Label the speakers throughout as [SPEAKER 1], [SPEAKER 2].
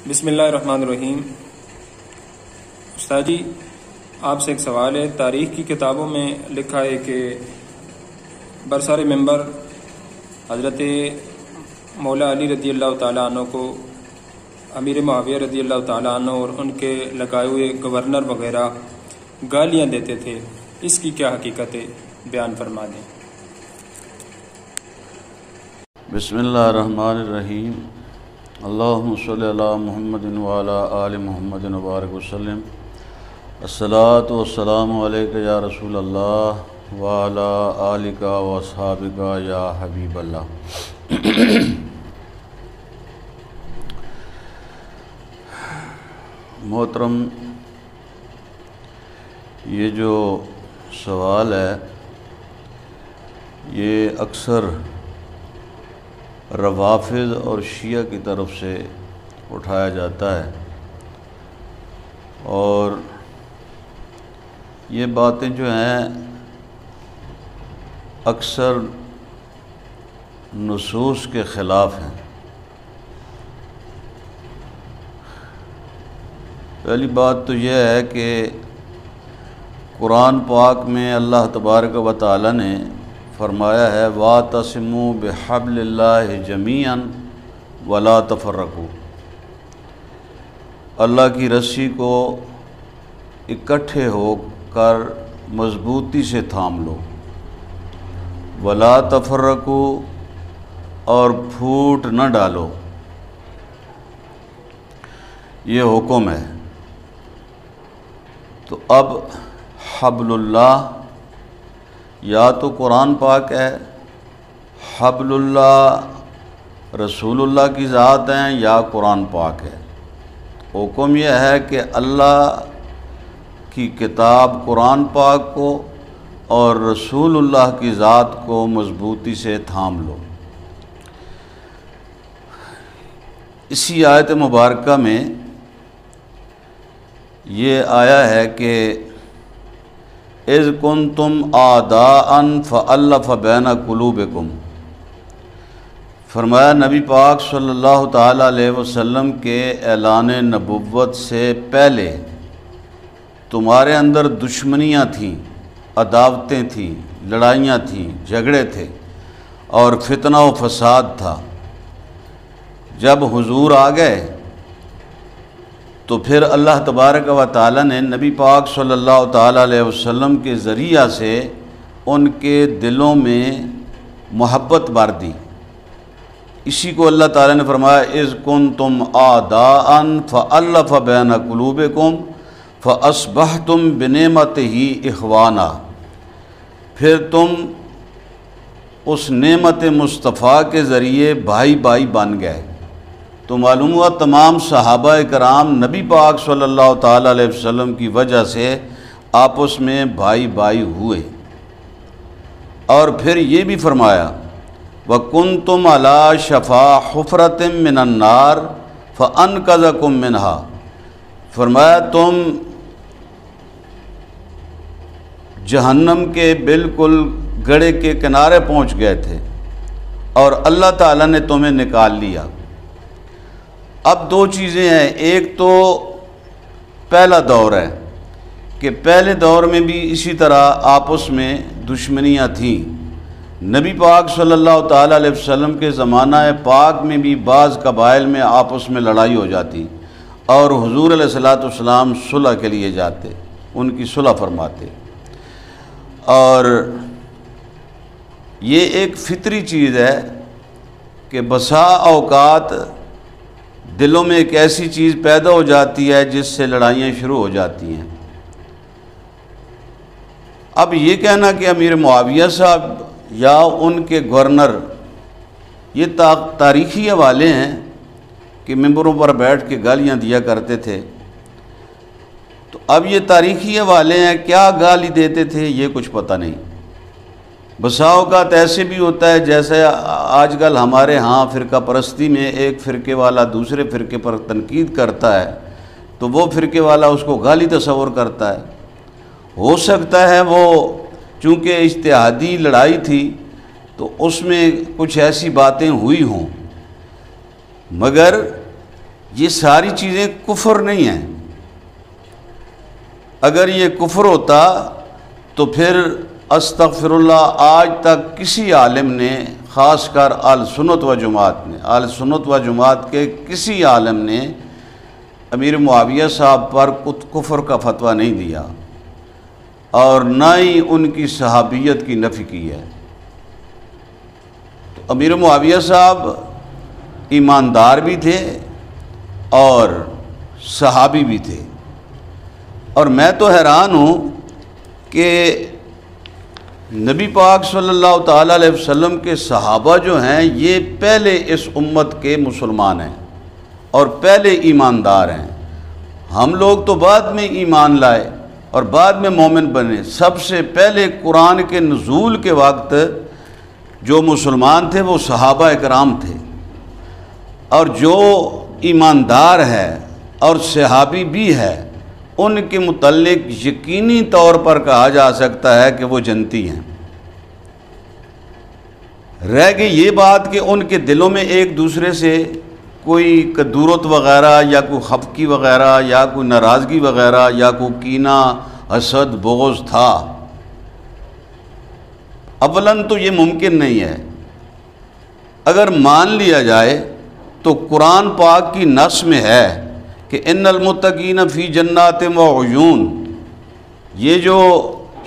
[SPEAKER 1] بسم اللہ الرحمن الرحیم۔ استاد جی، آپ سے ایک سوال ہے۔ تاریخ کی کتابوں میں لکھا ہے کہ برسر منبر حضرت مولا علی رضی اللہ تعالیٰ عنہ کو امیر معاویہ رضی اللہ تعالیٰ عنہ اور ان کے لگائے ہوئے گورنر وغیرہ گالیاں دیتے تھے، اس کی کیا حقیقت ہے؟ بیان فرما دیں۔
[SPEAKER 2] بسم اللہ الرحمن الرحیم۔ اللہم صلی علی محمد وعلی آل محمد وبارک وسلم۔ الصلاۃ والسلام علیک یا رسول اللہ وعلی آلک واصحابک یا حبیب اللہ۔ محترم، یہ جو سوال ہے یہ اکثر روافض اور شیعہ کی طرف سے اٹھایا جاتا ہے، اور یہ باتیں جو ہیں اکثر نصوص کے خلاف ہیں۔ پہلی بات تو یہ ہے کہ قرآن پاک میں اللہ تبارک و تعالی نے فرمایا ہے وَاعْتَصِمُوا بِحَبْلِ اللَّهِ جَمِيعًا وَلَا تَفَرَّقُوا، اللہ کی رسی کو اکٹھے ہو کر مضبوطی سے تھام لو، وَلَا تَفَرَّقُوا، اور پھوٹ نہ ڈالو، یہ حکم ہے۔ تو اب حبل اللہ یا تو قرآن پاک ہے، حبل اللہ رسول اللہ کی ذات ہیں، یا قرآن پاک ہے۔ حکم یہ ہے کہ اللہ کی کتاب قرآن پاک کو اور رسول اللہ کی ذات کو مضبوطی سے تھام لو۔ اسی آیت مبارکہ میں یہ آیا ہے کہ اذ کنتم اعداء فالف بین قلوبکم، فرمایا نبی پاک صلی اللہ تعالیٰ علیہ وسلم کے اعلان نبوت سے پہلے تمہارے اندر دشمنیاں تھیں، عداوتیں تھیں، لڑائیاں تھیں، جھگڑے تھے اور فتنہ و فساد تھا۔ جب حضور آ گئے تو پھر اللہ تبارک و تعالی نے نبی پاک صلی اللہ تعالیٰ علیہ وسلم کے ذریعہ سے ان کے دلوں میں محبت بھر دی۔ اسی کو اللہ تعالیٰ نے فرمایا اذ کنتم اعداء فالف بین قلوبکم فاصبحتم بنعمتہ اخوانا، پھر تم اس نعمت مصطفیٰ کے ذریعے بھائی بھائی بن گئے۔ تو معلوم ہوا تمام صحابہ کرام نبی پاک صلی اللہ تعالیٰ علیہ وسلم کی وجہ سے آپس میں بھائی بھائی ہوئے۔ اور پھر یہ بھی فرمایا وَكُنْتُمْ عَلَىٰ شَفَا حُفْرَةٍ مِّنَ النَّارِ فَأَنْقَذَكُم مِّنْهَا، فرمایا تم جہنم کے بالکل گڑھے کے کنارے پہنچ گئے تھے اور اللہ تعالیٰ نے تمہیں نکال لیا۔ اب دو چیزیں ہیں، ایک تو پہلا دور ہے کہ پہلے دور میں بھی اسی طرح آپس میں دشمنیاں تھیں۔ نبی پاک صلی اللہ تعالیٰ علیہ وسلم کے زمانہ پاک میں بھی بعض قبائل میں آپس میں لڑائی ہو جاتی اور حضور علیہ الصلوۃ والسلام صلح کے لیے جاتے، ان کی صلح فرماتے۔ اور یہ ایک فطری چیز ہے کہ بسا اوقات دلوں میں ایک ایسی چیز پیدا ہو جاتی ہے جس سے لڑائیاں شروع ہو جاتی ہیں۔ اب یہ کہنا کہ امیر معاویہ صاحب یا ان کے گورنر، یہ تاریخی حوالے ہیں کہ ممبروں پر بیٹھ کے گالیاں دیا کرتے تھے۔ تو اب یہ تاریخی حوالے ہیں، کیا گالی دیتے تھے یہ کچھ پتہ نہیں۔ بسا اوقات ایسے بھی ہوتا ہے جیسے آج کل ہمارے ہاں فرقہ پرستی میں ایک فرقے والا دوسرے فرقے پر تنقید کرتا ہے تو وہ فرقے والا اس کو گالی تصور کرتا ہے۔ ہو سکتا ہے وہ چونکہ اجتہادی لڑائی تھی تو اس میں کچھ ایسی باتیں ہوئی ہوں، مگر یہ ساری چیزیں کفر نہیں ہیں۔ اگر یہ کفر ہوتا تو پھر استغفر اللہ آج تک کسی عالم نے، خاص کر اہل سنت و جماعت نے، اہل سنت و جماعت کے کسی عالم نے امیر معاویہ صاحب پر کفر کا فتویٰ نہیں دیا اور نہ ہی ان کی صحابیت کی نفی کی ہے۔ تو امیر معاویہ صاحب ایماندار بھی تھے اور صحابی بھی تھے، اور میں تو حیران ہوں کہ نبی پاک صلی اللہ تعالیٰ علیہ وسلم کے صحابہ جو ہیں یہ پہلے اس امت کے مسلمان ہیں اور پہلے ایماندار ہیں۔ ہم لوگ تو بعد میں ایمان لائے اور بعد میں مومن بنے۔ سب سے پہلے قرآن کے نزول کے وقت جو مسلمان تھے وہ صحابہ اکرام تھے، اور جو ایماندار ہے اور صحابی بھی ہے ان کے متعلق یقینی طور پر کہا جا سکتا ہے کہ وہ جنتی ہیں۔ رہ گئی یہ بات کہ ان کے دلوں میں ایک دوسرے سے کوئی کدورت وغیرہ یا کوئی خفقی وغیرہ یا کوئی ناراضگی وغیرہ یا کوئی کینہ، حسد، بغض تھا۔ اولاً تو یہ ممکن نہیں ہے۔ اگر مان لیا جائے تو قرآن پاک کی نص میں ہے کہ ان المتقین فی جنات و عیون، یہ جو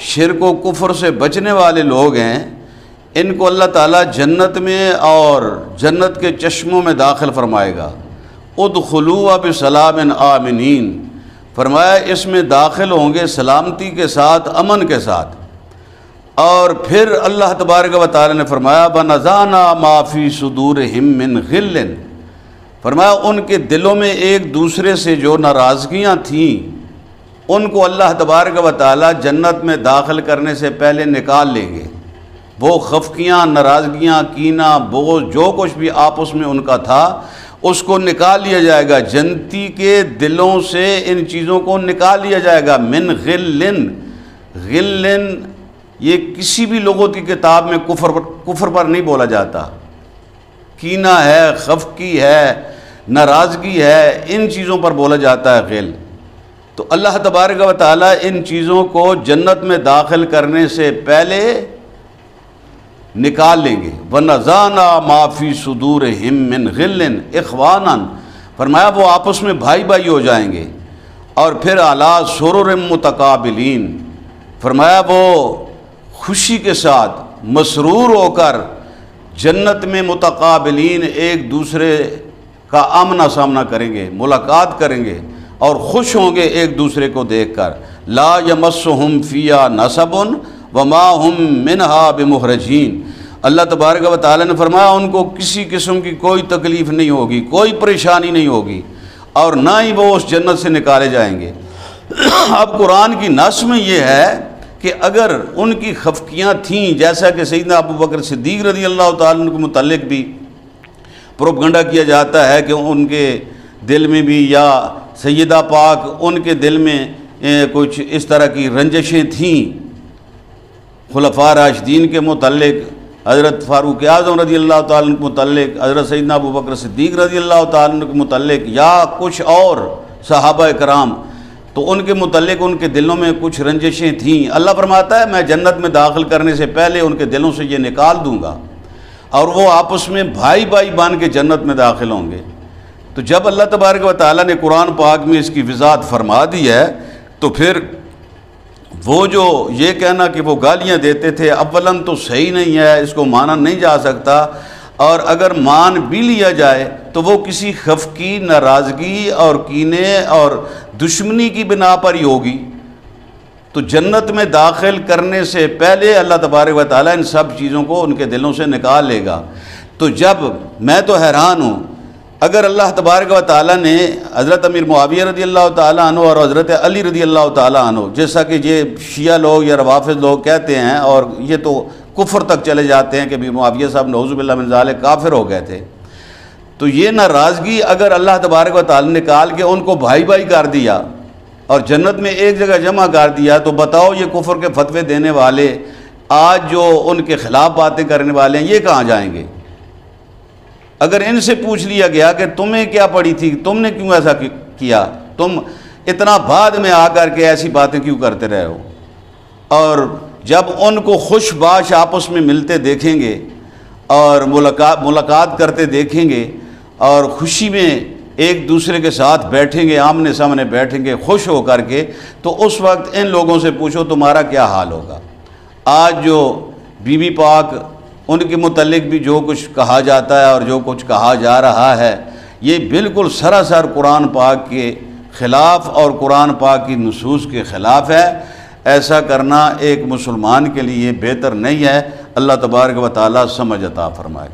[SPEAKER 2] شرک و کفر سے بچنے والے لوگ ہیں ان کو اللہ تعالیٰ جنت میں اور جنت کے چشموں میں داخل فرمائے گا۔ ادخلوا بسلام آمنین، فرمایا اس میں داخل ہوں گے سلامتی کے ساتھ، امن کے ساتھ۔ اور پھر اللہ تبارک و تعالیٰ نے فرمایا بنزعنا ما فی صدورہم من غل، فرمایا ان کے دلوں میں ایک دوسرے سے جو ناراضگیاں تھیں ان کو اللہ تبارک و تعالیٰ جنت میں داخل کرنے سے پہلے نکال لیں گے۔ وہ خفقیاں، ناراضگیاں، کینہ، بغض، جو کچھ بھی آپس میں ان کا تھا اس کو نکال لیا جائے گا۔ جنتی کے دلوں سے ان چیزوں کو نکال لیا جائے گا۔ من غلن، غلن یہ کسی بھی لوگوں کی کتاب میں کفر پر نہیں بولا جاتا۔ کینہ ہے، خفقی ہے، ناراضگی ہے، ان چیزوں پر بولا جاتا ہے غل۔ تو اللہ تبارک و تعالیٰ ان چیزوں کو جنت میں داخل کرنے سے پہلے نکال لیں گے۔ وَنَزَعْنَا مَا فِي صُدُورِهِم مِّن غِلٍّ إِخْوَانًا، فرمایا وہ آپس میں بھائی بھائی ہو جائیں گے۔ اور پھر عَلَىٰ سُرُرٍ مُتَقَابِلِينَ، فرمایا وہ خوشی کے ساتھ مسرور ہو کر جنت میں متقابلین ایک دوسرے کا آمنا سامنا کریں گے، ملاقات کریں گے اور خوش ہوں گے ایک دوسرے کو دیکھ کر۔ لا یمسہم فیہا نصب وما ہم منہا بمخرجین، اللہ تبارک و تعالیٰ نے فرمایا ان کو کسی قسم کی کوئی تکلیف نہیں ہوگی، کوئی پریشانی نہیں ہوگی، اور نہ ہی وہ اس جنت سے نکالے جائیں گے۔ اب قرآن کی نص میں یہ ہے کہ اگر ان کی خفقیاں تھیں، جیسا کہ سیدنا ابو بکر صدیق رضی اللہ تعالیٰ عنہ کے متعلق بھی پروپگنڈا کیا جاتا ہے کہ ان کے دل میں بھی، یا سیدہ پاک ان کے دل میں کچھ اس طرح کی رنجشیں تھیں خلفاء راشدین کے متعلق، حضرت فاروق اعظم رضی اللہ تعالیٰ عنہ کے متعلق، حضرت سیدنا ابو بکر صدیق رضی اللہ تعالیٰ عنہ کے متعلق، یا کچھ اور صحابہ کرام، تو ان کے متعلق ان کے دلوں میں کچھ رنجشیں تھیں۔ اللہ فرماتا ہے میں جنت میں داخل کرنے سے پہلے ان کے دلوں سے یہ نکال دوں گا اور وہ آپس میں بھائی بھائی بن کے جنت میں داخل ہوں گے۔ تو جب اللہ تبارک و تعالیٰ نے قرآن پاک میں اس کی وضاحت فرما دی ہے تو پھر وہ جو یہ کہنا کہ وہ گالیاں دیتے تھے اولاً تو صحیح نہیں ہے، اس کو مانا نہیں جا سکتا، اور اگر مان بھی لیا جائے تو وہ کسی خفقی، ناراضگی اور کینے اور دشمنی کی بنا پر ہی ہوگی۔ تو جنت میں داخل کرنے سے پہلے اللہ تبارک و تعالیٰ ان سب چیزوں کو ان کے دلوں سے نکال لے گا۔ تو جب میں تو حیران ہوں، اگر اللہ تبارک و تعالیٰ نے حضرت امیر معاویہ رضی اللہ تعالیٰ عنہ اور حضرت علی رضی اللہ تعالیٰ عنہ، جیسا کہ یہ شیعہ لوگ یا روافض لوگ کہتے ہیں، اور یہ تو کفر تک چلے جاتے ہیں کہ امیر معاویہ صاحب نعوذ باللہ من ذالک کافر ہو گئے تھے، تو یہ ناراضگی اگر اللہ تبارک و تعالیٰ نے نکال کے ان کو بھائی بھائی کر دیا اور جنت میں ایک جگہ جمع کر دیا، تو بتاؤ یہ کفر کے فتوے دینے والے آج جو ان کے خلاف باتیں کرنے والے ہیں یہ کہاں جائیں گے؟ اگر ان سے پوچھ لیا گیا کہ تمہیں کیا پڑی تھی، تم نے کیوں ایسا کیا، تم اتنا بعد میں آ کر کے ایسی باتیں کیوں کرتے رہے ہو، اور جب ان کو خوش باش آپس میں ملتے دیکھیں گے اور ملاقات کرتے دیکھیں گے اور خوشی میں ایک دوسرے کے ساتھ بیٹھیں گے، آمنے سامنے بیٹھیں گے خوش ہو کر کے، تو اس وقت ان لوگوں سے پوچھو تمہارا کیا حال ہوگا۔ آج جو بی بی پاک ان کے متعلق بھی جو کچھ کہا جاتا ہے اور جو کچھ کہا جا رہا ہے، یہ بالکل سراسر قرآن پاک کے خلاف اور قرآن پاک کی نصوص کے خلاف ہے۔ ایسا کرنا ایک مسلمان کے لیے بہتر نہیں ہے۔ اللہ تبارک و تعالیٰ سمجھ عطا فرمائے۔